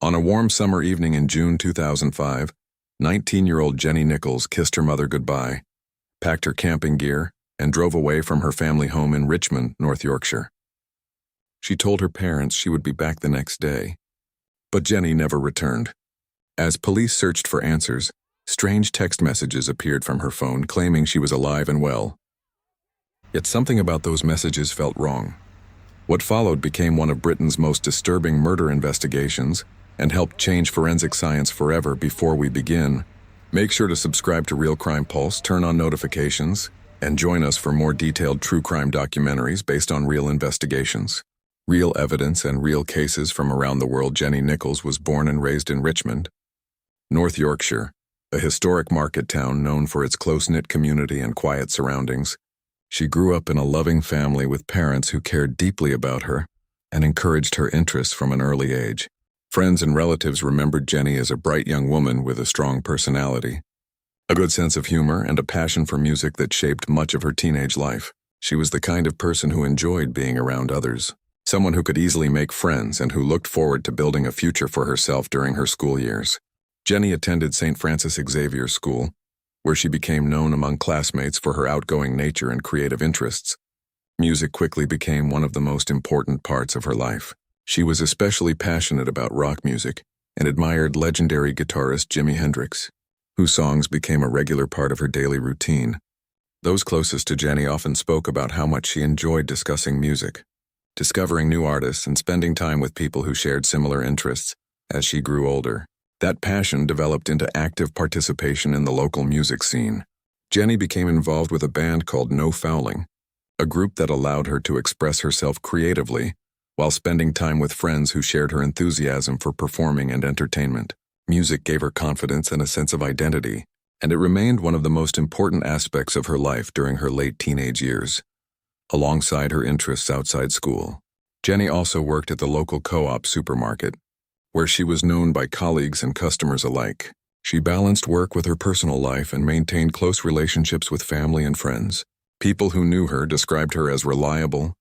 On a warm summer evening in June 2005, 19-year-old Jenny Nicholls kissed her mother goodbye, packed her camping gear, and drove away from her family home in Richmond, North Yorkshire. She told her parents she would be back the next day, but Jenny never returned. As police searched for answers, strange text messages appeared from her phone claiming she was alive and well. Yet something about those messages felt wrong. What followed became one of Britain's most disturbing murder investigations and helped change forensic science forever. Before we begin, make sure to subscribe to Real Crime Pulse, turn on notifications, and join us for more detailed true crime documentaries based on real investigations. Real evidence and real cases from around the world. Jenny Nicholls was born and raised in Richmond, North Yorkshire, a historic market town known for its close-knit community and quiet surroundings. She grew up in a loving family with parents who cared deeply about her and encouraged her interests from an early age. Friends and relatives remembered Jenny as a bright young woman with a strong personality, a good sense of humor, and a passion for music that shaped much of her teenage life. She was the kind of person who enjoyed being around others, someone who could easily make friends and who looked forward to building a future for herself during her school years. Jenny attended St. Francis Xavier School, where she became known among classmates for her outgoing nature and creative interests. Music quickly became one of the most important parts of her life. She was especially passionate about rock music and admired legendary guitarist Jimi Hendrix, whose songs became a regular part of her daily routine. Those closest to Jenny often spoke about how much she enjoyed discussing music, discovering new artists, and spending time with people who shared similar interests. As she grew older, that passion developed into active participation in the local music scene. Jenny became involved with a band called No Fouling, a group that allowed her to express herself creatively while spending time with friends who shared her enthusiasm for performing and entertainment. Music gave her confidence and a sense of identity, and it remained one of the most important aspects of her life during her late teenage years. Alongside her interests outside school, Jenny also worked at the local co-op supermarket, where she was known by colleagues and customers alike. She balanced work with her personal life and maintained close relationships with family and friends. People who knew her described her as reliable,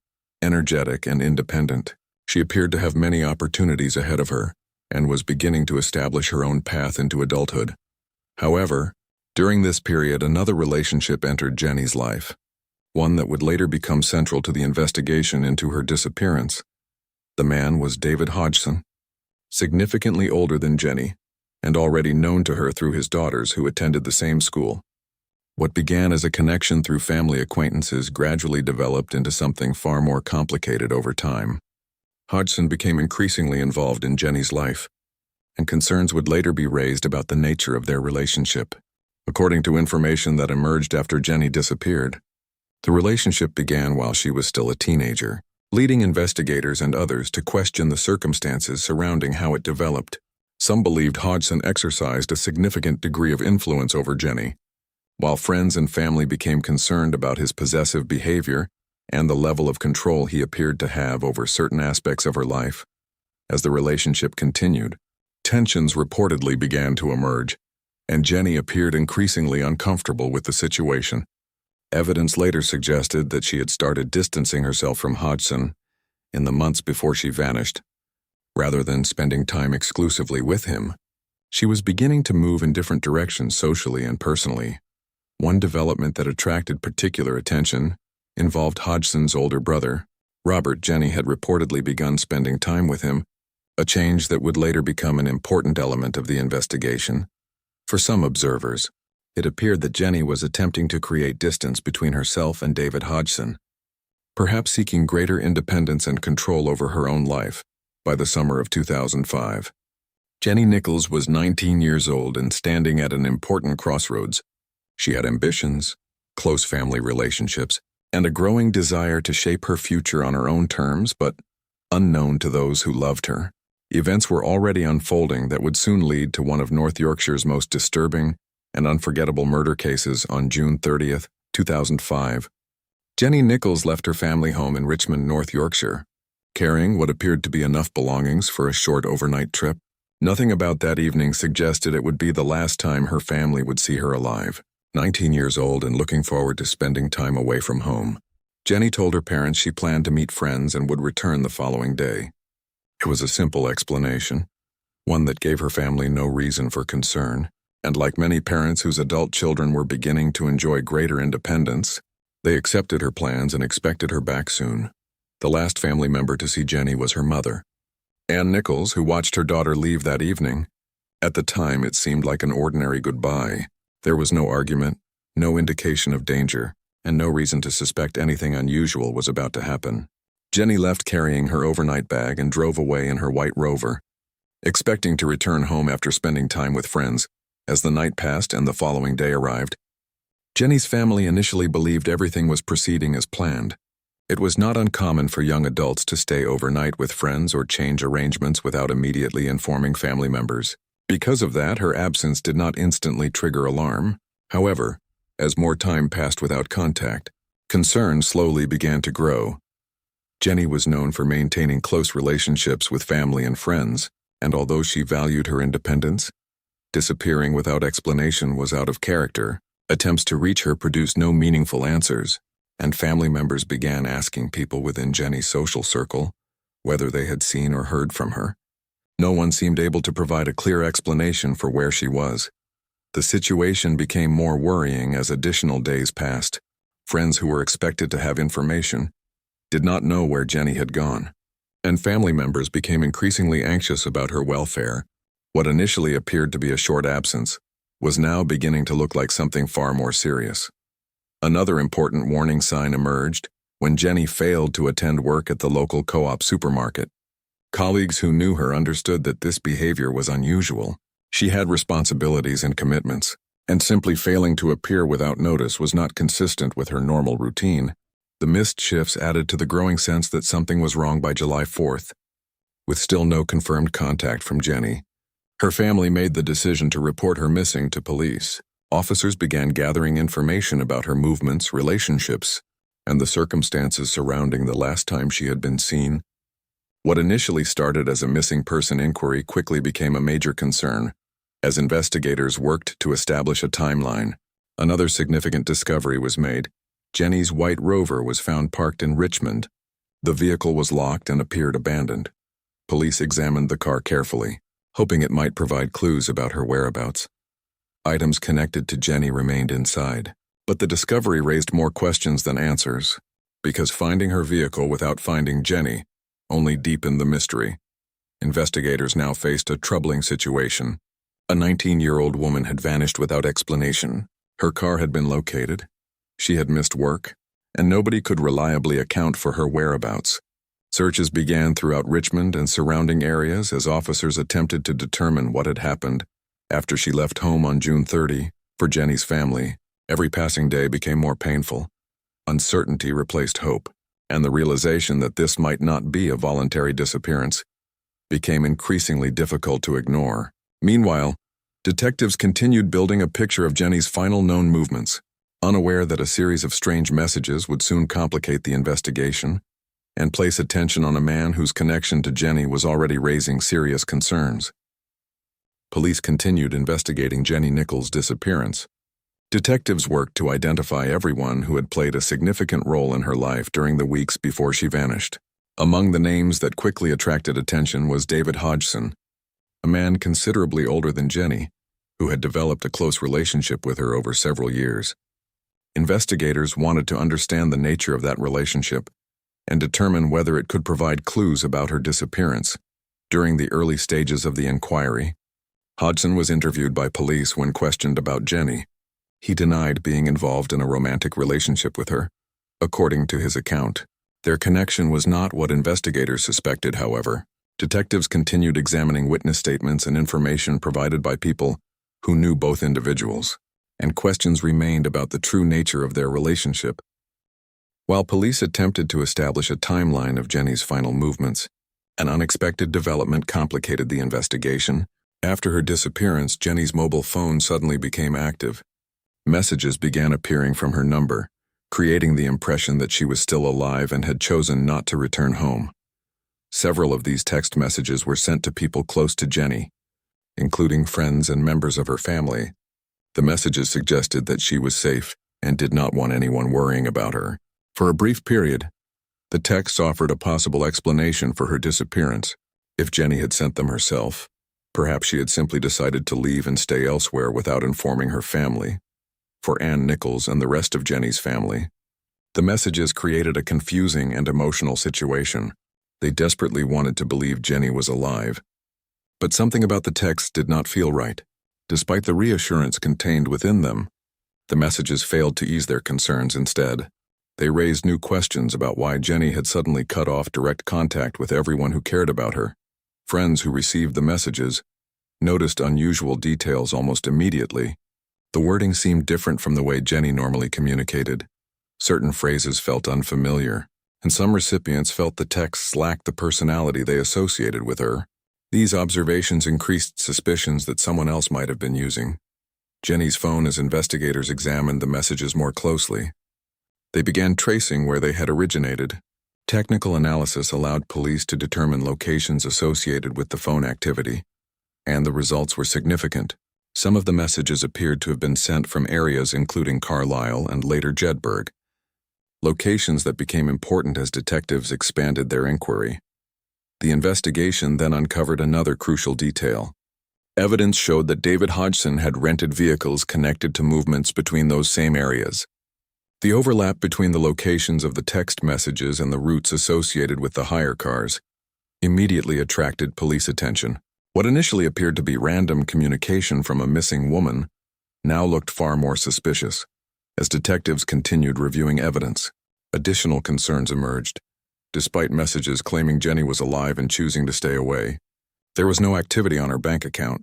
energetic, and independent. She appeared to have many opportunities ahead of her and was beginning to establish her own path into adulthood. However, during this period, another relationship entered Jenny's life, one that would later become central to the investigation into her disappearance. The man was David Hodgson, significantly older than Jenny, and already known to her through his daughters who attended the same school. What began as a connection through family acquaintances gradually developed into something far more complicated over time. Hodgson became increasingly involved in Jenny's life, and concerns would later be raised about the nature of their relationship. According to information that emerged after Jenny disappeared, the relationship began while she was still a teenager, leading investigators and others to question the circumstances surrounding how it developed. Some believed Hodgson exercised a significant degree of influence over Jenny, while friends and family became concerned about his possessive behavior and the level of control he appeared to have over certain aspects of her life. As the relationship continued, tensions reportedly began to emerge, and Jenny appeared increasingly uncomfortable with the situation. Evidence later suggested that she had started distancing herself from Hodgson in the months before she vanished. Rather than spending time exclusively with him, she was beginning to move in different directions socially and personally. One development that attracted particular attention involved Hodgson's older brother, Robert. Jenny had reportedly begun spending time with him, a change that would later become an important element of the investigation. For some observers, it appeared that Jenny was attempting to create distance between herself and David Hodgson, perhaps seeking greater independence and control over her own life. By the summer of 2005, Jenny Nicholls was 19 years old and standing at an important crossroads. She had ambitions, close family relationships, and a growing desire to shape her future on her own terms, but unknown to those who loved her. Events were already unfolding that would soon lead to one of North Yorkshire's most disturbing and unforgettable murder cases. On June 30th, 2005, Jenny Nicholls left her family home in Richmond, North Yorkshire, carrying what appeared to be enough belongings for a short overnight trip. Nothing about that evening suggested it would be the last time her family would see her alive. 19 years old and looking forward to spending time away from home, Jenny told her parents she planned to meet friends and would return the following day. It was a simple explanation, one that gave her family no reason for concern, and like many parents whose adult children were beginning to enjoy greater independence, they accepted her plans and expected her back soon. The last family member to see Jenny was her mother, Ann Nicholls, who watched her daughter leave that evening. At the time, it seemed like an ordinary goodbye. There was no argument, no indication of danger, and no reason to suspect anything unusual was about to happen. Jenny left carrying her overnight bag and drove away in her white Rover, expecting to return home after spending time with friends. As the night passed and the following day arrived, Jenny's family initially believed everything was proceeding as planned. It was not uncommon for young adults to stay overnight with friends or change arrangements without immediately informing family members. Because of that, her absence did not instantly trigger alarm. However, as more time passed without contact, concern slowly began to grow. Jenny was known for maintaining close relationships with family and friends, and although she valued her independence, disappearing without explanation was out of character. Attempts to reach her produced no meaningful answers, and family members began asking people within Jenny's social circle whether they had seen or heard from her. No one seemed able to provide a clear explanation for where she was. The situation became more worrying as additional days passed. Friends who were expected to have information did not know where Jenny had gone, and family members became increasingly anxious about her welfare. What initially appeared to be a short absence was now beginning to look like something far more serious. Another important warning sign emerged when Jenny failed to attend work at the local co-op supermarket. Colleagues who knew her understood that this behavior was unusual. She had responsibilities and commitments, and simply failing to appear without notice was not consistent with her normal routine. The missed shifts added to the growing sense that something was wrong by July 4th. With still no confirmed contact from Jenny, her family made the decision to report her missing to police. Officers began gathering information about her movements, relationships, and the circumstances surrounding the last time she had been seen. What initially started as a missing person inquiry quickly became a major concern. As investigators worked to establish a timeline, another significant discovery was made. Jenny's white Rover was found parked in Richmond. The vehicle was locked and appeared abandoned. Police examined the car carefully, hoping it might provide clues about her whereabouts. Items connected to Jenny remained inside, but the discovery raised more questions than answers, because finding her vehicle without finding Jenny only deepened the mystery. Investigators now faced a troubling situation. A 19-year-old woman had vanished without explanation. Her car had been located, she had missed work, and nobody could reliably account for her whereabouts. Searches began throughout Richmond and surrounding areas as officers attempted to determine what had happened. After she left home on June 30, for Jenny's family, every passing day became more painful. Uncertainty replaced hope, and the realization that this might not be a voluntary disappearance became increasingly difficult to ignore. Meanwhile, detectives continued building a picture of Jenny's final known movements, unaware that a series of strange messages would soon complicate the investigation and place attention on a man whose connection to Jenny was already raising serious concerns. Police continued investigating Jenny Nicholls' disappearance. Detectives worked to identify everyone who had played a significant role in her life during the weeks before she vanished. Among the names that quickly attracted attention was David Hodgson, a man considerably older than Jenny, who had developed a close relationship with her over several years. Investigators wanted to understand the nature of that relationship and determine whether it could provide clues about her disappearance. During the early stages of the inquiry, Hodgson was interviewed by police when questioned about Jenny. He denied being involved in a romantic relationship with her. According to his account, their connection was not what investigators suspected, however. Detectives continued examining witness statements and information provided by people who knew both individuals, and questions remained about the true nature of their relationship. While police attempted to establish a timeline of Jenny's final movements, an unexpected development complicated the investigation. After her disappearance, Jenny's mobile phone suddenly became active. Messages began appearing from her number, creating the impression that she was still alive and had chosen not to return home. Several of these text messages were sent to people close to Jenny, including friends and members of her family. The messages suggested that she was safe and did not want anyone worrying about her. For a brief period, the texts offered a possible explanation for her disappearance. If Jenny had sent them herself, Perhaps she had simply decided to leave and stay elsewhere without informing her family. For Ann Nicholls and the rest of Jenny's family, the messages created a confusing and emotional situation. They desperately wanted to believe Jenny was alive. But something about the texts did not feel right. Despite the reassurance contained within them, the messages failed to ease their concerns instead. They raised new questions about why Jenny had suddenly cut off direct contact with everyone who cared about her. Friends who received the messages noticed unusual details almost immediately. The wording seemed different from the way Jenny normally communicated. Certain phrases felt unfamiliar, and some recipients felt the texts lacked the personality they associated with her. These observations increased suspicions that someone else might have been using Jenny's phone as investigators examined the messages more closely. They began tracing where they had originated. Technical analysis allowed police to determine locations associated with the phone activity, and the results were significant. Some of the messages appeared to have been sent from areas including Carlisle and later Jedburgh, locations that became important as detectives expanded their inquiry. The investigation then uncovered another crucial detail. Evidence showed that David Hodgson had rented vehicles connected to movements between those same areas. The overlap between the locations of the text messages and the routes associated with the hire cars immediately attracted police attention. What initially appeared to be random communication from a missing woman now looked far more suspicious. As detectives continued reviewing evidence, additional concerns emerged. Despite messages claiming Jenny was alive and choosing to stay away, there was no activity on her bank account.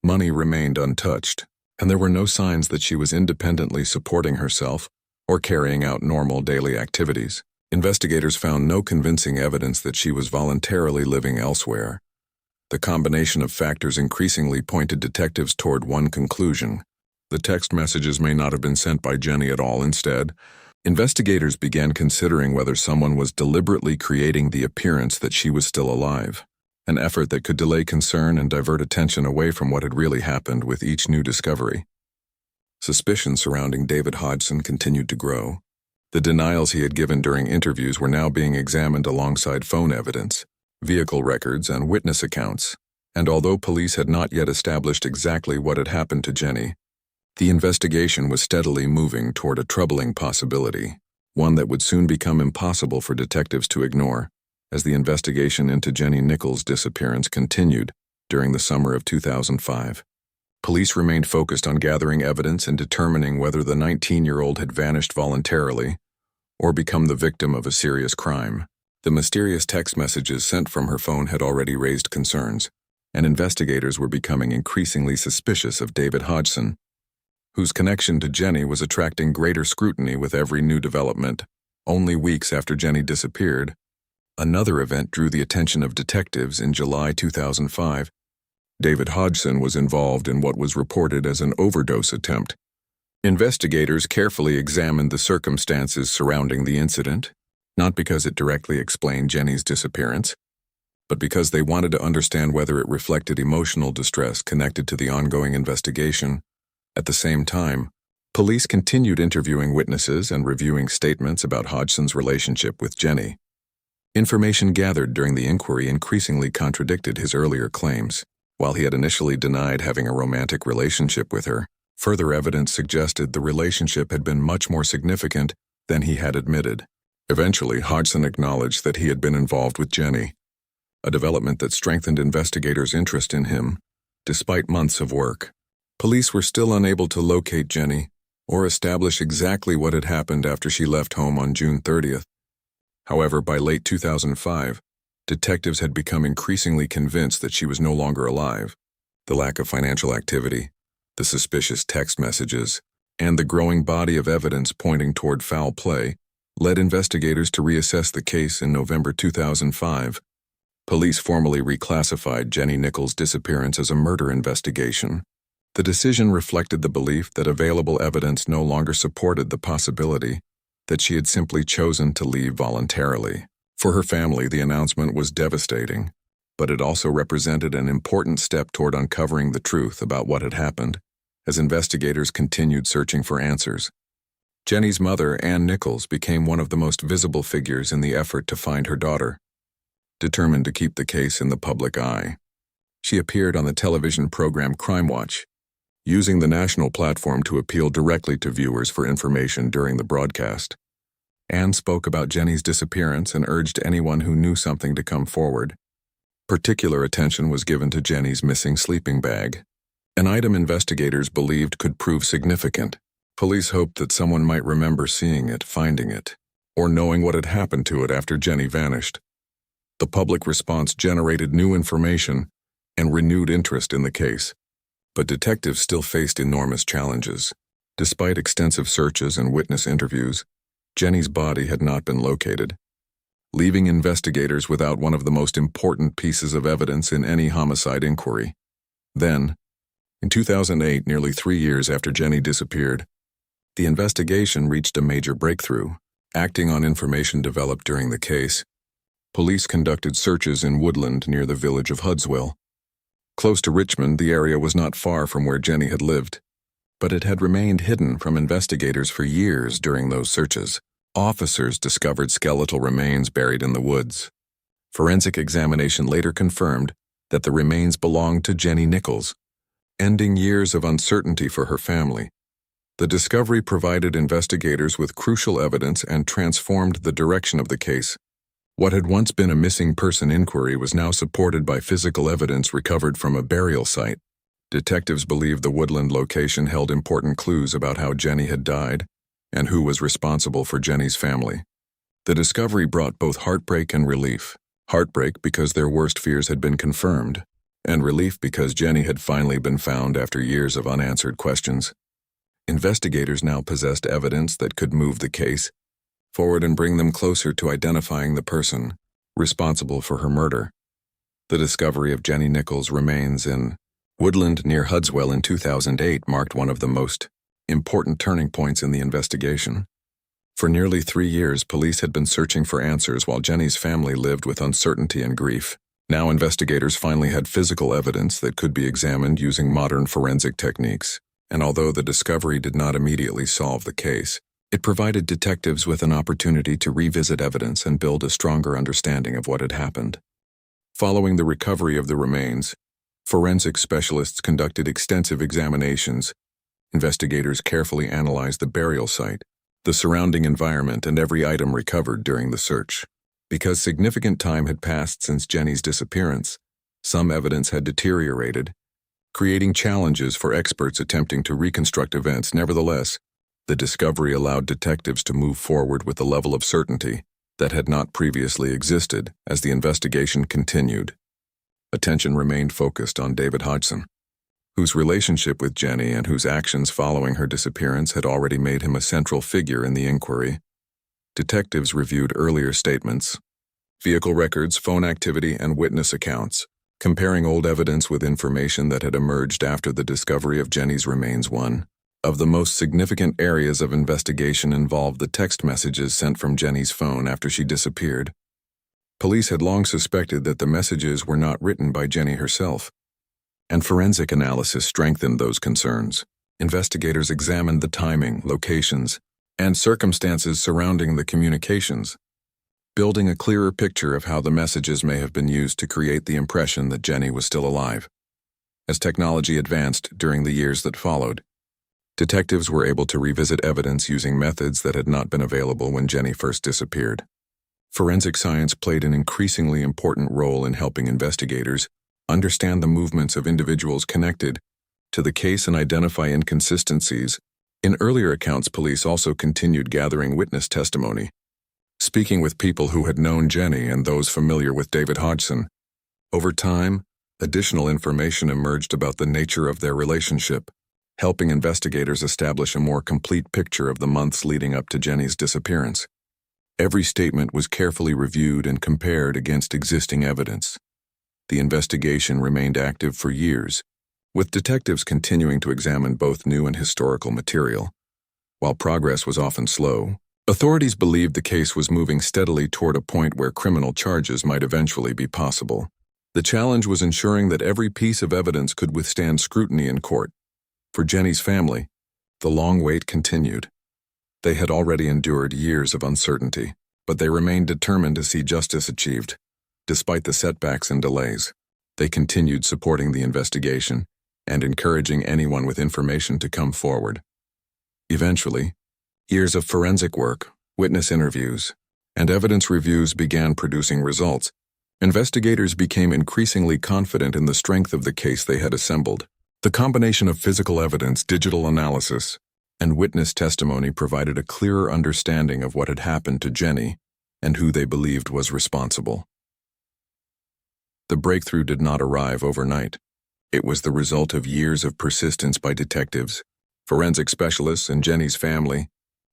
Money remained untouched, and there were no signs that she was independently supporting herself or carrying out normal daily activities. Investigators found no convincing evidence that she was voluntarily living elsewhere. The combination of factors increasingly pointed detectives toward one conclusion: the text messages may not have been sent by Jenny at all. Instead, investigators began considering whether someone was deliberately creating the appearance that she was still alive, an effort that could delay concern and divert attention away from what had really happened with each new discovery. Suspicions surrounding David Hodgson continued to grow. The denials he had given during interviews were now being examined alongside phone evidence, vehicle records, and witness accounts. And although police had not yet established exactly what had happened to Jenny, the investigation was steadily moving toward a troubling possibility, one that would soon become impossible for detectives to ignore. As the investigation into Jenny Nicholls' disappearance continued during the summer of 2005, police remained focused on gathering evidence and determining whether the 19-year-old had vanished voluntarily or become the victim of a serious crime. The mysterious text messages sent from her phone had already raised concerns, and investigators were becoming increasingly suspicious of David Hodgson, whose connection to Jenny was attracting greater scrutiny with every new development. Only weeks after Jenny disappeared, another event drew the attention of detectives in July 2005. David Hodgson was involved in what was reported as an overdose attempt. Investigators carefully examined the circumstances surrounding the incident, not because it directly explained Jenny's disappearance, but because they wanted to understand whether it reflected emotional distress connected to the ongoing investigation. At the same time, police continued interviewing witnesses and reviewing statements about Hodgson's relationship with Jenny. Information gathered during the inquiry increasingly contradicted his earlier claims. While he had initially denied having a romantic relationship with her, further evidence suggested the relationship had been much more significant than he had admitted. Eventually, Hodgson acknowledged that he had been involved with Jenny, a development that strengthened investigators' interest in him. Despite months of work, police were still unable to locate Jenny or establish exactly what had happened after she left home on June 30th. However, by late 2005, detectives had become increasingly convinced that she was no longer alive. The lack of financial activity, the suspicious text messages, and the growing body of evidence pointing toward foul play led investigators to reassess the case in November 2005. Police formally reclassified Jenny Nicholls' disappearance as a murder investigation. The decision reflected the belief that available evidence no longer supported the possibility that she had simply chosen to leave voluntarily. For her family, the announcement was devastating, but it also represented an important step toward uncovering the truth about what had happened as investigators continued searching for answers. Jenny's mother, Ann Nicholls, became one of the most visible figures in the effort to find her daughter. Determined to keep the case in the public eye, She appeared on the television program Crime Watch, using the national platform to appeal directly to viewers for information during the broadcast. Anne spoke about Jenny's disappearance and urged anyone who knew something to come forward. Particular attention was given to Jenny's missing sleeping bag, an item investigators believed could prove significant. Police hoped that someone might remember seeing it, finding it, or knowing what had happened to it after Jenny vanished. The public response generated new information and renewed interest in the case. But detectives still faced enormous challenges. Despite extensive searches and witness interviews, Jenny's body had not been located, leaving investigators without one of the most important pieces of evidence in any homicide inquiry. Then, in 2008, nearly 3 years after Jenny disappeared, the investigation reached a major breakthrough. Acting on information developed during the case, police conducted searches in woodland near the village of Hudswell. Close to Richmond, the area was not far from where Jenny had lived, but it had remained hidden from investigators for years during those searches. Officers discovered skeletal remains buried in the woods. Forensic examination later confirmed that the remains belonged to Jenny Nicholls, ending years of uncertainty for her family. The discovery provided investigators with crucial evidence and transformed the direction of the case. What had once been a missing person inquiry was now supported by physical evidence recovered from a burial site. Detectives believed the woodland location held important clues about how Jenny had died and who was responsible for Jenny's family. The discovery brought both heartbreak and relief. Heartbreak because their worst fears had been confirmed, and relief because Jenny had finally been found after years of unanswered questions. Investigators now possessed evidence that could move the case forward and bring them closer to identifying the person responsible for her murder. The discovery of Jenny Nicholls' remains in woodland near Hudswell in 2008 marked one of the most important turning points in the investigation. For nearly 3 years, police had been searching for answers while Jenny's family lived with uncertainty and grief. Now investigators finally had physical evidence that could be examined using modern forensic techniques. And although the discovery did not immediately solve the case, it provided detectives with an opportunity to revisit evidence and build a stronger understanding of what had happened. Following the recovery of the remains, forensic specialists conducted extensive examinations. Investigators carefully analyzed the burial site, the surrounding environment, and every item recovered during the search. Because significant time had passed since Jenny's disappearance, some evidence had deteriorated, creating challenges for experts attempting to reconstruct events. Nevertheless, the discovery allowed detectives to move forward with a level of certainty that had not previously existed as the investigation continued. Attention remained focused on David Hodgson, whose relationship with Jenny and whose actions following her disappearance had already made him a central figure in the inquiry. Detectives reviewed earlier statements, vehicle records, phone activity, and witness accounts, comparing old evidence with information that had emerged after the discovery of Jenny's remains. One of the most significant areas of investigation involved the text messages sent from Jenny's phone after she disappeared. Police had long suspected that the messages were not written by Jenny herself, and forensic analysis strengthened those concerns. Investigators examined the timing, locations, and circumstances surrounding the communications, building a clearer picture of how the messages may have been used to create the impression that Jenny was still alive. As technology advanced during the years that followed, detectives were able to revisit evidence using methods that had not been available when Jenny first disappeared. Forensic science played an increasingly important role in helping investigators understand the movements of individuals connected to the case and identify inconsistencies. In earlier accounts, police also continued gathering witness testimony, speaking with people who had known Jenny and those familiar with David Hodgson. Over time, additional information emerged about the nature of their relationship, helping investigators establish a more complete picture of the months leading up to Jenny's disappearance. Every statement was carefully reviewed and compared against existing evidence. The investigation remained active for years, with detectives continuing to examine both new and historical material. While progress was often slow, authorities believed the case was moving steadily toward a point where criminal charges might eventually be possible. The challenge was ensuring that every piece of evidence could withstand scrutiny in court. For Jenny's family, the long wait continued. They had already endured years of uncertainty, but they remained determined to see justice achieved, despite the setbacks and delays. They continued supporting the investigation and encouraging anyone with information to come forward. Eventually, years of forensic work, witness interviews, and evidence reviews began producing results. Investigators became increasingly confident in the strength of the case they had assembled. The combination of physical evidence, digital analysis, and witness testimony provided a clearer understanding of what had happened to Jenny and who they believed was responsible. The breakthrough did not arrive overnight. It was the result of years of persistence by detectives, forensic specialists, and Jenny's family,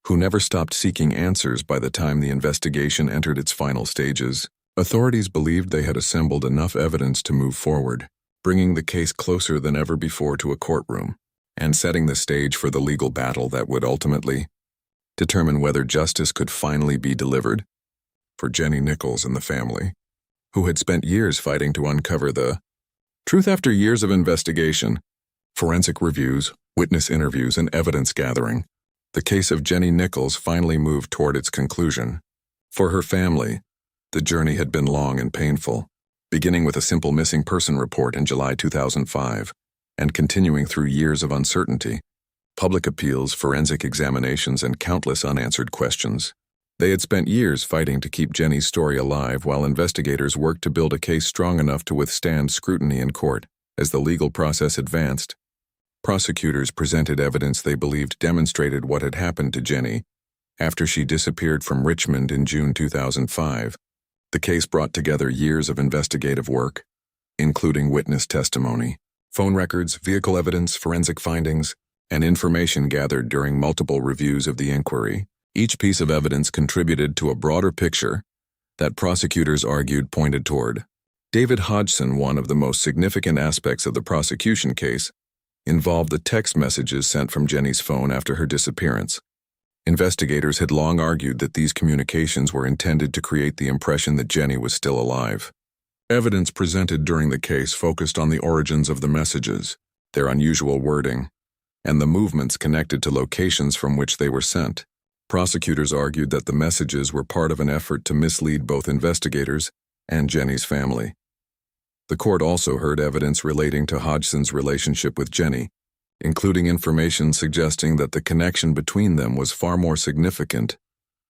who never stopped seeking answers. By the time the investigation entered its final stages, authorities believed they had assembled enough evidence to move forward, bringing the case closer than ever before to a courtroom, and setting the stage for the legal battle that would ultimately determine whether justice could finally be delivered for Jenny Nicholls and the family, who had spent years fighting to uncover the truth. After years of investigation, forensic reviews, witness interviews, and evidence gathering, the case of Jenny Nicholls finally moved toward its conclusion. For her family, the journey had been long and painful, beginning with a simple missing person report in July 2005, and continuing through years of uncertainty, public appeals, forensic examinations, and countless unanswered questions. They had spent years fighting to keep Jenny's story alive while investigators worked to build a case strong enough to withstand scrutiny in court. As the legal process advanced, prosecutors presented evidence they believed demonstrated what had happened to Jenny after she disappeared from Richmond in June 2005. The case brought together years of investigative work, including witness testimony, phone records, vehicle evidence, forensic findings, and information gathered during multiple reviews of the inquiry. Each piece of evidence contributed to a broader picture that prosecutors argued pointed toward David Hodgson. One of the most significant aspects of the prosecution case involved the text messages sent from Jenny's phone after her disappearance. Investigators had long argued that these communications were intended to create the impression that Jenny was still alive. Evidence presented during the case focused on the origins of the messages, their unusual wording, and the movements connected to locations from which they were sent. Prosecutors argued that the messages were part of an effort to mislead both investigators and Jenny's family. The court also heard evidence relating to Hodgson's relationship with Jenny, including information suggesting that the connection between them was far more significant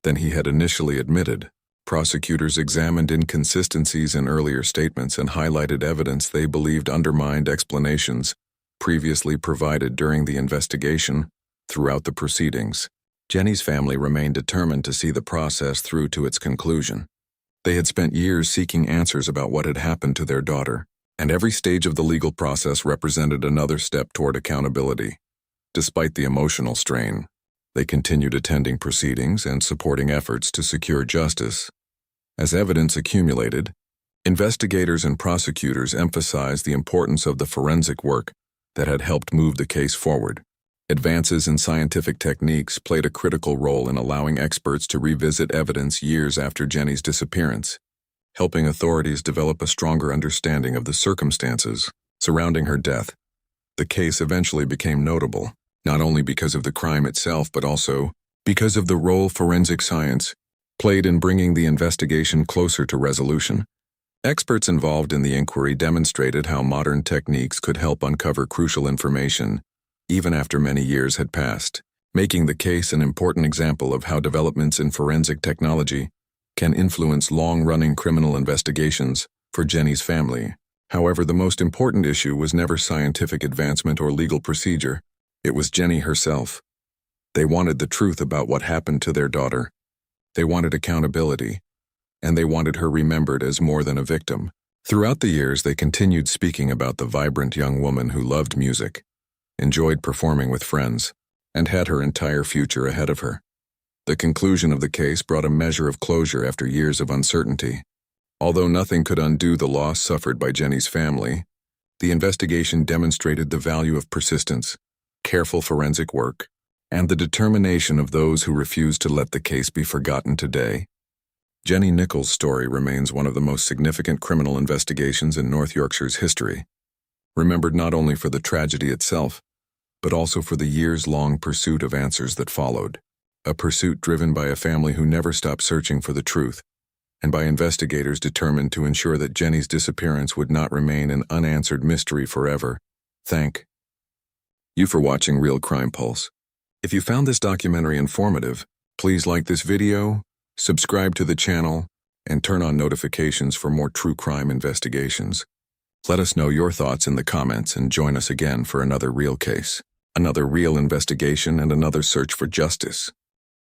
than he had initially admitted. Prosecutors examined inconsistencies in earlier statements and highlighted evidence they believed undermined explanations previously provided during the investigation. Throughout the proceedings, Jenny's family remained determined to see the process through to its conclusion. They had spent years seeking answers about what had happened to their daughter, and every stage of the legal process represented another step toward accountability. Despite the emotional strain, they continued attending proceedings and supporting efforts to secure justice. As evidence accumulated, investigators and prosecutors emphasized the importance of the forensic work that had helped move the case forward. Advances in scientific techniques played a critical role in allowing experts to revisit evidence years after Jenny's disappearance, helping authorities develop a stronger understanding of the circumstances surrounding her death. The case eventually became notable, not only because of the crime itself but also because of the role forensic science played in bringing the investigation closer to resolution. Experts involved in the inquiry demonstrated how modern techniques could help uncover crucial information even after many years had passed, making the case an important example of how developments in forensic technology can influence long-running criminal investigations for Jenny's family. However, the most important issue was never scientific advancement or legal procedure. It was Jenny herself. They wanted the truth about what happened to their daughter. They wanted accountability, and they wanted her remembered as more than a victim. Throughout the years, they continued speaking about the vibrant young woman who loved music, enjoyed performing with friends, and had her entire future ahead of her. The conclusion of the case brought a measure of closure after years of uncertainty. Although nothing could undo the loss suffered by Jenny's family, the investigation demonstrated the value of persistence, careful forensic work, and the determination of those who refused to let the case be forgotten today. Jenny Nicholls' story remains one of the most significant criminal investigations in North Yorkshire's history, remembered not only for the tragedy itself, but also for the years-long pursuit of answers that followed. A pursuit driven by a family who never stopped searching for the truth, and by investigators determined to ensure that Jenny's disappearance would not remain an unanswered mystery forever. Thank you for watching Real Crime Pulse. If you found this documentary informative, please like this video, subscribe to the channel, and turn on notifications for more true crime investigations. Let us know your thoughts in the comments and join us again for another real case, another real investigation, and another search for justice.